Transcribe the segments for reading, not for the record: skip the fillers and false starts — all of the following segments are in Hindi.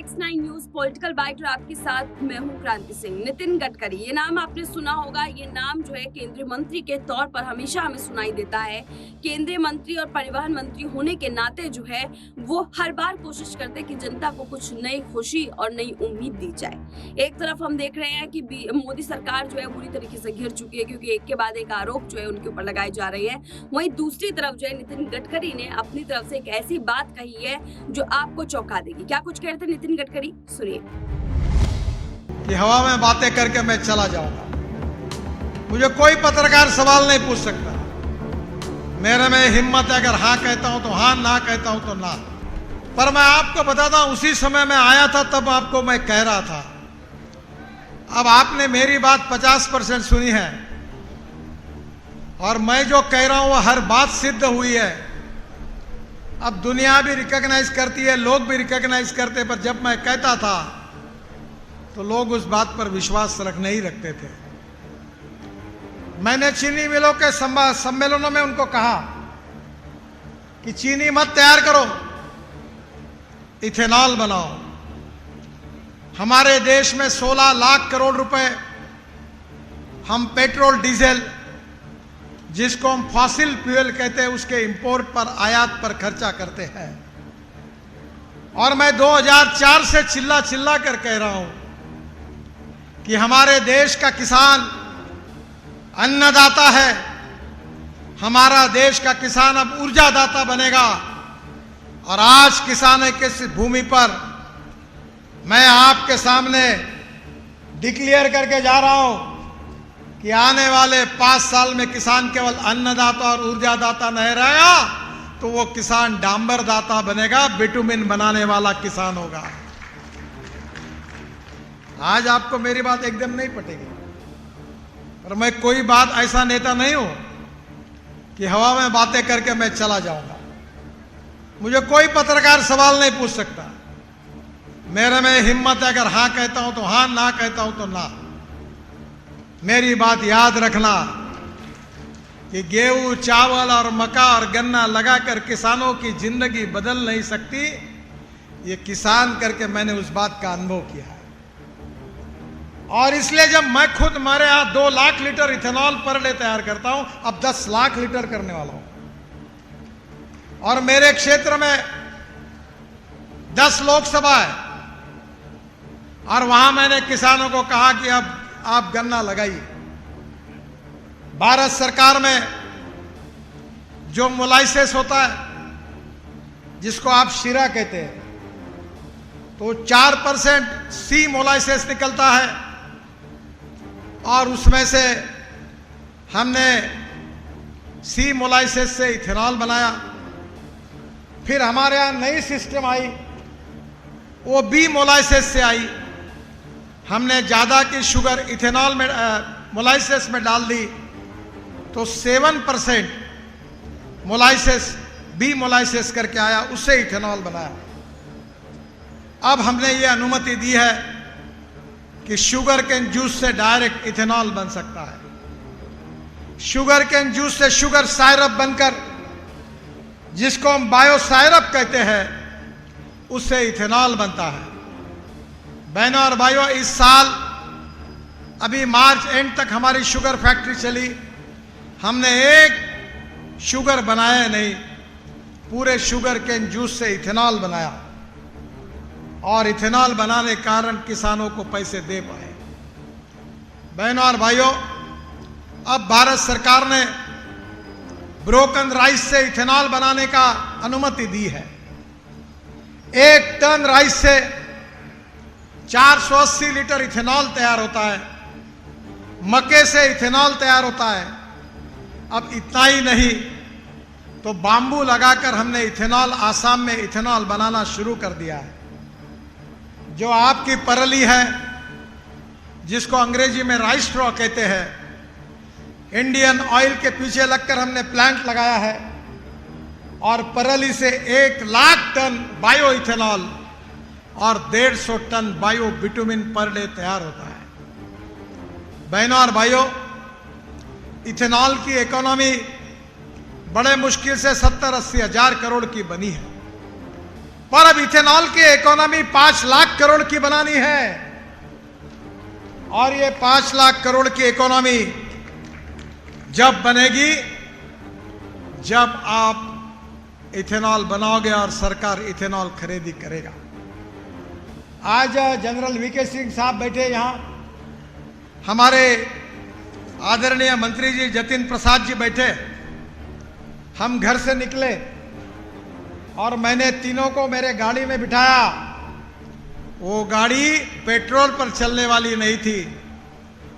X9 न्यूज पॉलिटिकल बाइट और आपके साथ मैं हूं क्रांति सिंह। नितिन गडकरी, ये नाम आपने सुना होगा। ये नाम जो है केंद्रीय मंत्री के तौर पर हमेशा हमें सुनाई देता है। केंद्रीय मंत्री और परिवहन मंत्री होने के नाते जो है वो हर बार कोशिश करते हैं कि जनता को कुछ नई खुशी और नई उम्मीद दी जाए। एक तरफ हम देख रहे हैं कि मोदी सरकार जो है बुरी तरीके से घिर चुकी है, क्योंकि एक के बाद एक आरोप जो है उनके ऊपर लगाए जा रहे हैं। वहीं दूसरी तरफ जो है नितिन गडकरी ने अपनी तरफ से एक ऐसी बात कही है जो आपको चौंका देगी। क्या कुछ कह रहे थे नितिन गडकरी, सुनिए। कि हवा में बातें करके मैं चला जाऊंगा, मुझे कोई पत्रकार सवाल नहीं पूछ सकता। मेरे में हिम्मत है, अगर हाँ कहता हूं तो हाँ, ना कहता हूं तो ना। पर मैं आपको बताता हूं, उसी समय मैं आया था तब आपको मैं कह रहा था। अब आपने मेरी बात 50% सुनी है और मैं जो कह रहा हूं वो हर बात सिद्ध हुई है। अब दुनिया भी रिकॉग्नाइज करती है, लोग भी रिकॉग्नाइज करते, पर जब मैं कहता था तो लोग उस बात पर विश्वास नहीं रखते थे। मैंने चीनी मिलों के सम्मेलनों में उनको कहा कि चीनी मत तैयार करो, इथेनॉल बनाओ। हमारे देश में 16 लाख करोड़ रुपए हम पेट्रोल डीजल, जिसको हम फॉसिल फ्यूल कहते हैं, उसके इंपोर्ट पर, आयात पर खर्चा करते हैं। और मैं 2004 से चिल्ला चिल्ला कर कह रहा हूं कि हमारे देश का किसान अन्नदाता है। हमारा देश का किसान अब ऊर्जादाता बनेगा। और आज किसानों के इस भूमि पर मैं आपके सामने डिक्लेयर करके जा रहा हूं कि आने वाले 5 साल में किसान केवल अन्नदाता और ऊर्जादाता नहीं रहेगा, तो वो किसान डांबरदाता बनेगा, बिटुमिन बनाने वाला किसान होगा। आज आपको मेरी बात एकदम नहीं पटेगी, पर मैं कोई बात ऐसा नेता नहीं हूं कि हवा में बातें करके मैं चला जाऊंगा। मुझे कोई पत्रकार सवाल नहीं पूछ सकता। मेरे में हिम्मत है, अगर हाँ कहता हूं तो हाँ, ना कहता हूं तो ना। मेरी बात याद रखना कि गेहूं, चावल और मक्का और गन्ना लगाकर किसानों की जिंदगी बदल नहीं सकती। ये किसान करके मैंने उस बात का अनुभव किया है। और इसलिए जब मैं खुद हमारे यहां 2 लाख लीटर इथेनॉल पर डे तैयार करता हूं, अब 10 लाख लीटर करने वाला हूं। और मेरे क्षेत्र में 10 लोकसभा है और वहां मैंने किसानों को कहा कि अब आप गन्ना लगाइए। भारत सरकार में जो मोलाइसेस होता है, जिसको आप शीरा कहते हैं, तो 4% सी मोलाइसेस निकलता है। और उसमें से हमने सी मोलाइसेस से इथेनॉल बनाया। फिर हमारे यहां नई सिस्टम आई, वो बी मोलाइसेस से आई। हमने ज़्यादा की शुगर इथेनॉल में, मोलाइसेस में डाल दी, तो 7% मोलाइसेस, बी मोलाइसेस करके आया, उससे इथेनॉल बनाया। अब हमने ये अनुमति दी है कि शुगर केन जूस से डायरेक्ट इथेनॉल बन सकता है। शुगर केन जूस से शुगर साइरप बनकर, जिसको हम बायो साइरप कहते हैं, उससे इथेनॉल बनता है। बहनों और भाइयों, इस साल अभी मार्च एंड तक हमारी शुगर फैक्ट्री चली, हमने एक शुगर बनाया नहीं, पूरे शुगर केन जूस से इथेनॉल बनाया। और इथेनॉल बनाने के कारण किसानों को पैसे दे पाए। बहनों और भाइयों, अब भारत सरकार ने ब्रोकन राइस से इथेनॉल बनाने का अनुमति दी है। 1 टन राइस से 480 लीटर इथेनॉल तैयार होता है। मक्के से इथेनॉल तैयार होता है। अब इतना ही नहीं, तो बांबू लगाकर हमने इथेनॉल, आसाम में इथेनॉल बनाना शुरू कर दिया है। जो आपकी परली है, जिसको अंग्रेजी में राइस स्ट्रॉ कहते हैं, इंडियन ऑयल के पीछे लगकर हमने प्लांट लगाया है। और परली से 1 लाख टन बायो इथेनॉल और 150 ton bio bitumen per day तैयार होता है। बहनों और भाइयों, इथेनॉल की इकोनॉमी बड़े मुश्किल से 70-80 हजार करोड़ की बनी है। पर अब इथेनॉल की इकोनॉमी 5 लाख करोड़ की बनानी है, और ये 5 लाख करोड़ की इकोनॉमी जब बनेगी जब आप इथेनॉल बनाओगे और सरकार इथेनॉल खरीदी करेगा। आज जनरल वीके सिंह साहब बैठे यहां, हमारे आदरणीय मंत्री जी जतिन प्रसाद जी बैठे। हम घर से निकले और मैंने तीनों को मेरे गाड़ी में बिठाया। वो गाड़ी पेट्रोल पर चलने वाली नहीं थी,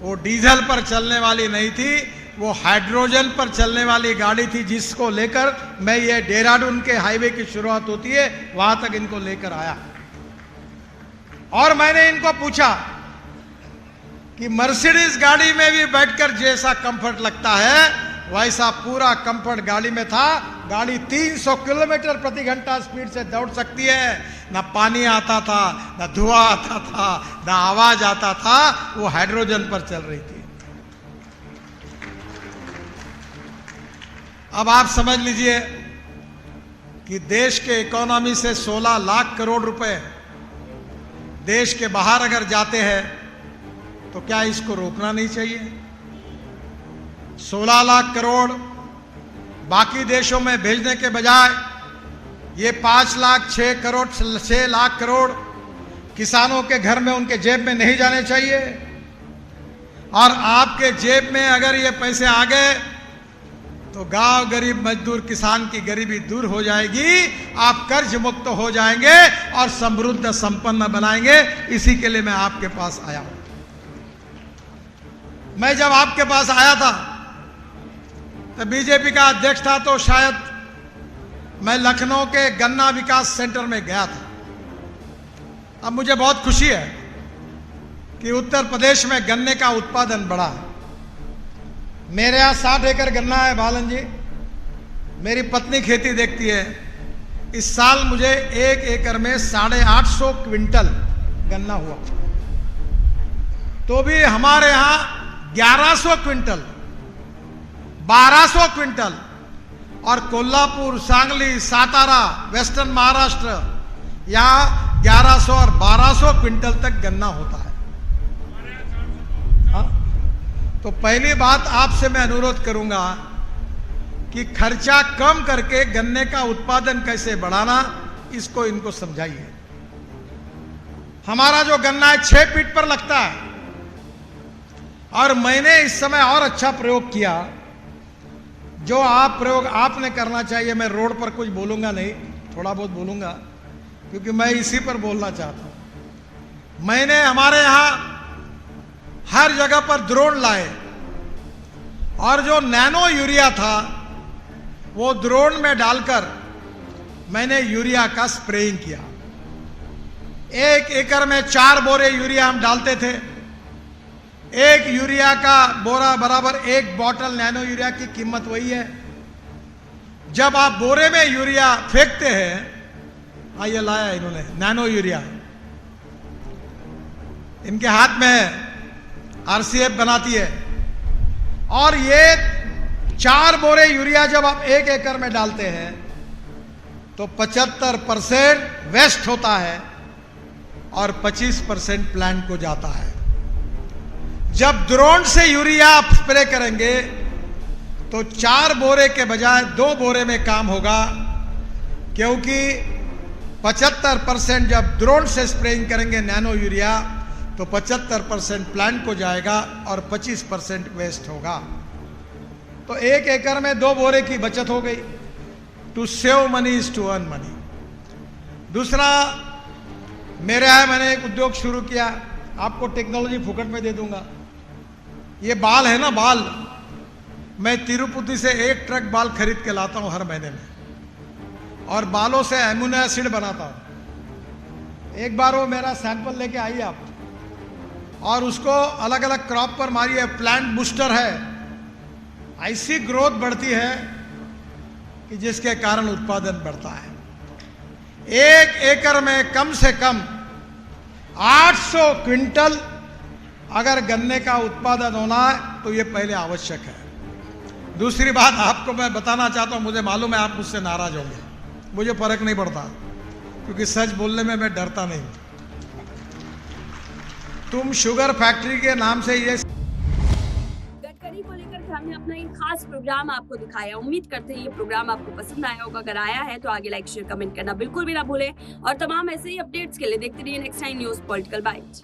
वो डीजल पर चलने वाली नहीं थी, वो हाइड्रोजन पर चलने वाली गाड़ी थी, जिसको लेकर मैं ये देहरादून के हाईवे की शुरुआत होती है वहां तक इनको लेकर आया। और मैंने इनको पूछा कि मर्सिडीज गाड़ी में भी बैठकर जैसा कंफर्ट लगता है वैसा पूरा कंफर्ट गाड़ी में था। गाड़ी 300 किलोमीटर प्रति घंटा स्पीड से दौड़ सकती है, ना पानी आता था, ना धुआं आता था, ना आवाज आता था, वो हाइड्रोजन पर चल रही थी। अब आप समझ लीजिए कि देश के इकोनॉमी से 16 लाख करोड़ रुपए देश के बाहर अगर जाते हैं तो क्या इसको रोकना नहीं चाहिए? 16 लाख करोड़ बाकी देशों में भेजने के बजाय ये 5 लाख 6 लाख करोड़ किसानों के घर में, उनके जेब में नहीं जाने चाहिए? और आपके जेब में अगर ये पैसे आ गए तो गांव गरीब मजदूर किसान की गरीबी दूर हो जाएगी, आप कर्ज मुक्त हो जाएंगे और समृद्ध संपन्न बनाएंगे। इसी के लिए मैं आपके पास आया हूं। मैं जब आपके पास आया था तो बीजेपी का अध्यक्ष था, तो शायद मैं लखनऊ के गन्ना विकास सेंटर में गया था। अब मुझे बहुत खुशी है कि उत्तर प्रदेश में गन्ने का उत्पादन बढ़ा है। मेरे यहाँ 60 एकड़ गन्ना है बालन जी, मेरी पत्नी खेती देखती है। इस साल मुझे 1 एकड़ में 850 क्विंटल गन्ना हुआ, तो भी हमारे यहाँ 1100 क्विंटल, 1200 क्विंटल, और कोल्हापुर, सांगली, सातारा, वेस्टर्न महाराष्ट्र यहाँ 1100 और 1200 क्विंटल तक गन्ना होता है। हाँ? तो पहली बात आपसे मैं अनुरोध करूंगा कि खर्चा कम करके गन्ने का उत्पादन कैसे बढ़ाना, इसको इनको समझाइए। हमारा जो गन्ना है 6 फीट पर लगता है, और मैंने इस समय और अच्छा प्रयोग किया। जो प्रयोग आपने करना चाहिए, मैं रोड पर कुछ बोलूंगा नहीं, थोड़ा बहुत बोलूंगा क्योंकि मैं इसी पर बोलना चाहता हूं। मैंने हमारे यहां हर जगह पर ड्रोन लाए, और जो नैनो यूरिया था वो ड्रोन में डालकर मैंने यूरिया का स्प्रेइंग किया। 1 एकड़ में 4 बोरे यूरिया हम डालते थे। 1 यूरिया का बोरा बराबर 1 बॉटल नैनो यूरिया की कीमत वही है। जब आप बोरे में यूरिया फेंकते हैं, ये लाया इन्होंने नैनो यूरिया, इनके हाथ में आरसीएफ बनाती है, और ये 4 बोरे यूरिया जब आप 1 एकड़ में डालते हैं तो 75% वेस्ट होता है और 25% प्लांट को जाता है। जब ड्रोन से यूरिया आप स्प्रे करेंगे तो 4 बोरे के बजाय 2 बोरे में काम होगा, क्योंकि 75% जब ड्रोन से स्प्रेइंग करेंगे नैनो यूरिया तो 75% प्लांट को जाएगा और 25% वेस्ट होगा। तो 1 एकड़ में 2 बोरे की बचत हो गई। To save money is to earn money. दूसरा, मेरे यहाँ मैंने एक उद्योग शुरू किया, आपको टेक्नोलॉजी फुकट में दे दूंगा। ये बाल है ना, बाल, मैं तिरुपति से 1 ट्रक बाल खरीद के लाता हूं हर महीने में, और बालों से एमिनो एसिड बनाता हूं। एक बार वो मेरा सैंपल लेके आइए आप, और उसको अलग अलग क्रॉप पर मारिए। प्लांट बूस्टर है, ऐसी ग्रोथ बढ़ती है कि जिसके कारण उत्पादन बढ़ता है। 1 एकड़ में कम से कम 800 क्विंटल अगर गन्ने का उत्पादन होना है तो ये पहले आवश्यक है। दूसरी बात आपको मैं बताना चाहता हूं, मुझे मालूम है आप मुझसे नाराज होंगे, मुझे फर्क नहीं पड़ता। क्योंकि सच बोलने में मैं डरता नहीं। तुम शुगर फैक्ट्री के नाम से ये गडकरी को लेकर हमने अपना एक खास प्रोग्राम आपको दिखाया। उम्मीद करते हैं ये प्रोग्राम आपको पसंद आया होगा। अगर आया है तो आगे लाइक शेयर कमेंट करना बिल्कुल भी ना भूलें और तमाम ऐसे ही अपडेट्स के लिए देखते रहिए next time news political bite.